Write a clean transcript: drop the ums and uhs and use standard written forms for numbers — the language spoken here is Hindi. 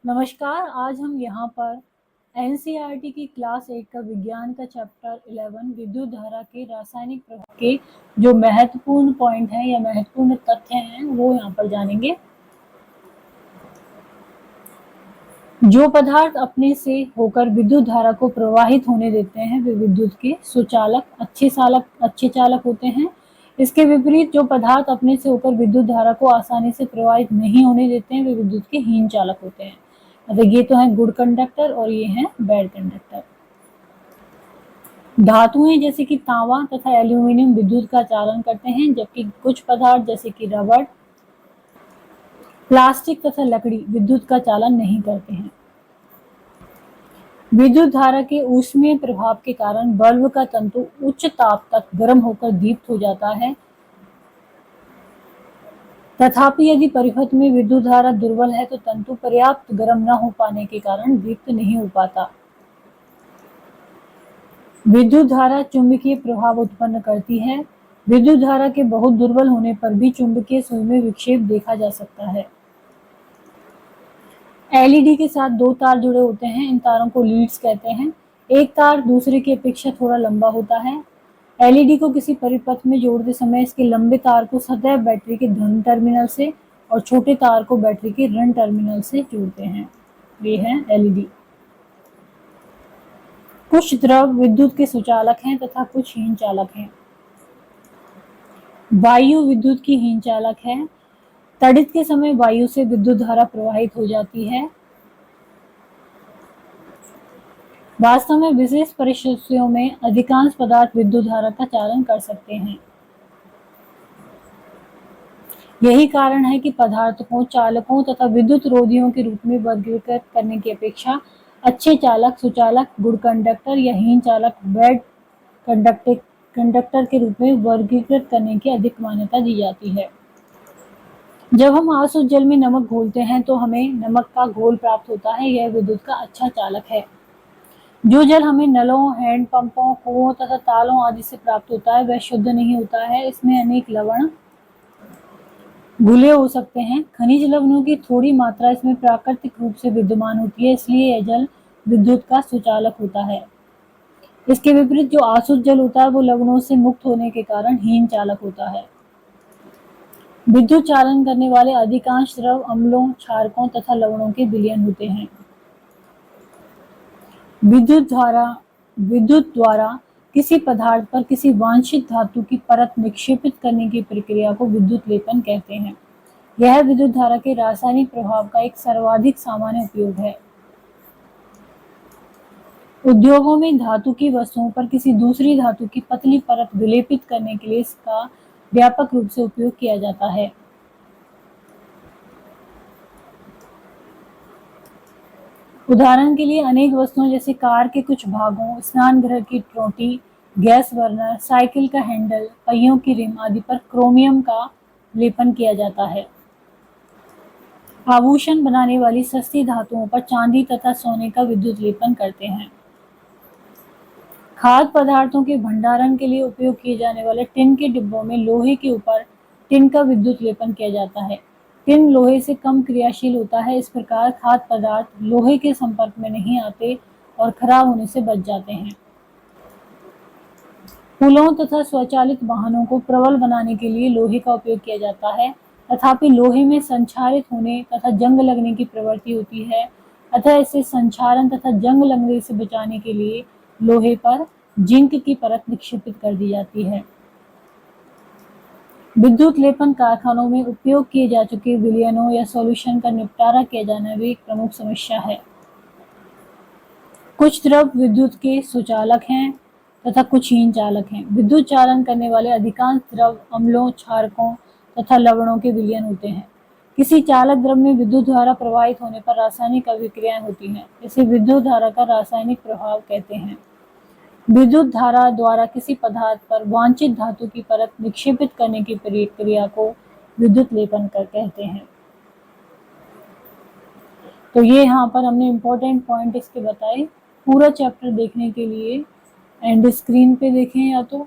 नमस्कार। आज हम यहाँ पर एनसीईआरटी की क्लास 8 का विज्ञान का चैप्टर 11 विद्युत धारा के रासायनिक प्रभाव के जो महत्वपूर्ण पॉइंट हैं या महत्वपूर्ण तथ्य हैं वो यहाँ पर जानेंगे। जो पदार्थ अपने से होकर विद्युत धारा को प्रवाहित होने देते हैं वे विद्युत के सुचालक अच्छे चालक होते हैं। इसके विपरीत जो पदार्थ अपने से होकर विद्युत धारा को आसानी से प्रवाहित नहीं होने देते हैं वे विद्युत के हीन चालक होते हैं। मतलब ये तो है गुड कंडक्टर और ये है बैड कंडक्टर। धातुएं जैसे कि तांबा तथा एल्यूमीनियम विद्युत का चालन करते हैं, जबकि कुछ पदार्थ जैसे कि रबड़, प्लास्टिक तथा लकड़ी विद्युत का चालन नहीं करते हैं। विद्युत धारा के ऊष्मीय प्रभाव के कारण बल्ब का तंतु उच्च ताप तक गर्म होकर दीप्त हो जाता है। तथापि यदि परिपथ में विद्युत धारा दुर्बल है तो तंतु पर्याप्त गर्म न हो पाने के कारण दीप्त नहीं हो पाता। विद्युत धारा चुंबकीय प्रभाव उत्पन्न करती है। विद्युत धारा के बहुत दुर्बल होने पर भी चुंबकीय सुई में विक्षेप देखा जा सकता है। एलईडी के साथ दो तार जुड़े होते हैं, इन तारों को लीड्स कहते हैं। एक तार दूसरे की अपेक्षा थोड़ा लंबा होता है। एलईडी को किसी परिपथ में जोड़ते समय इसके लंबे तार को सदैव बैटरी के धन टर्मिनल से और छोटे तार को बैटरी के ऋण टर्मिनल से जोड़ते हैं। ये है एलईडी। कुछ द्रव विद्युत के सुचालक हैं तथा कुछ हीन चालक हैं। वायु विद्युत की हीन चालक है। तड़ित के समय वायु से विद्युत धारा प्रवाहित हो जाती है। वास्तव में विशेष परिस्थितियों में अधिकांश पदार्थ विद्युत धारा का चालन कर सकते हैं। यही कारण है कि पदार्थों को चालकों तथा विद्युत रोधियों के रूप में वर्गीकृत करने की अपेक्षा अच्छे चालक, सुचालक, गुड कंडक्टर या हीन चालक, बैड कंडक्टर के रूप में वर्गीकृत करने की अधिक मान्यता दी जाती है। जब हम आसुत जल में नमक घोलते हैं तो हमें नमक का घोल प्राप्त होता है। यह विद्युत का अच्छा चालक है। जो जल हमें नलों, हैंडपंपों, कुओं तथा तालों आदि से प्राप्त होता है वह शुद्ध नहीं होता है। इसमें अनेक लवण घुले हो सकते हैं। खनिज लवणों की थोड़ी मात्रा इसमें प्राकृतिक रूप से विद्यमान होती है, इसलिए यह जल विद्युत का सुचालक होता है। इसके विपरीत जो आसुत जल होता है वो लवणों से मुक्त होने के कारण हीन चालक होता है। विद्युत चालन करने वाले अधिकांश द्रव अम्लों, क्षारकों तथा लवणों के विलयन होते हैं। विद्युत द्वारा किसी पदार्थ पर किसी वांछित धातु की परत निक्षेपित करने की प्रक्रिया को विद्युत लेपन कहते हैं। यह विद्युत धारा के रासायनिक प्रभाव का एक सर्वाधिक सामान्य उपयोग है। उद्योगों में धातु की वस्तुओं पर किसी दूसरी धातु की पतली परत विलेपित करने के लिए इसका व्यापक रूप से उपयोग किया जाता है। उदाहरण के लिए अनेक वस्तुओं जैसे कार के कुछ भागों, स्नान घर की टोटी, गैस बर्नर, साइकिल का हैंडल, पहियों की रिम आदि पर क्रोमियम का लेपन किया जाता है। आभूषण बनाने वाली सस्ती धातुओं पर चांदी तथा सोने का विद्युत लेपन करते हैं। खाद्य पदार्थों के भंडारण के लिए उपयोग किए जाने वाले टिन के डिब्बों में लोहे के ऊपर टिन का विद्युत लेपन किया जाता है। टिन लोहे से कम क्रियाशील होता है, इस प्रकार खाद्य पदार्थ लोहे के संपर्क में नहीं आते और खराब होने से बच जाते हैं। पुलों तथा स्वचालित वाहनों को प्रबल बनाने के लिए लोहे का उपयोग किया जाता है, तथापि लोहे में संक्षारित होने तथा जंग लगने की प्रवृत्ति होती है, अतः इसे संक्षारण तथा जंग लगने से बचाने के लिए लोहे पर जिंक की परत निक्षेपित कर दी जाती है। विद्युत लेपन कारखानों में उपयोग किए जा चुके विलयनों या सॉल्यूशन का निपटारा किया जाना भी एक प्रमुख समस्या है। कुछ द्रव विद्युत के सुचालक हैं तथा कुछ हीन चालक हैं। विद्युत चालन करने वाले अधिकांश द्रव अम्लों, क्षारकों तथा लवणों के विलयन होते हैं। किसी चालक द्रव में विद्युत धारा प्रवाहित होने पर रासायनिक अभिक्रियाएं होती हैं। इसे विद्युत धारा का रासायनिक प्रभाव कहते हैं। विद्युत धारा द्वारा किसी पदार्थ पर वांछित धातु की परत निक्षेपित करने की प्रक्रिया को विद्युत लेपन कहते हैं। तो ये यहाँ पर हमने इम्पोर्टेंट पॉइंट इसके बताए। पूरा चैप्टर देखने के लिए एंड स्क्रीन पे देखें या तो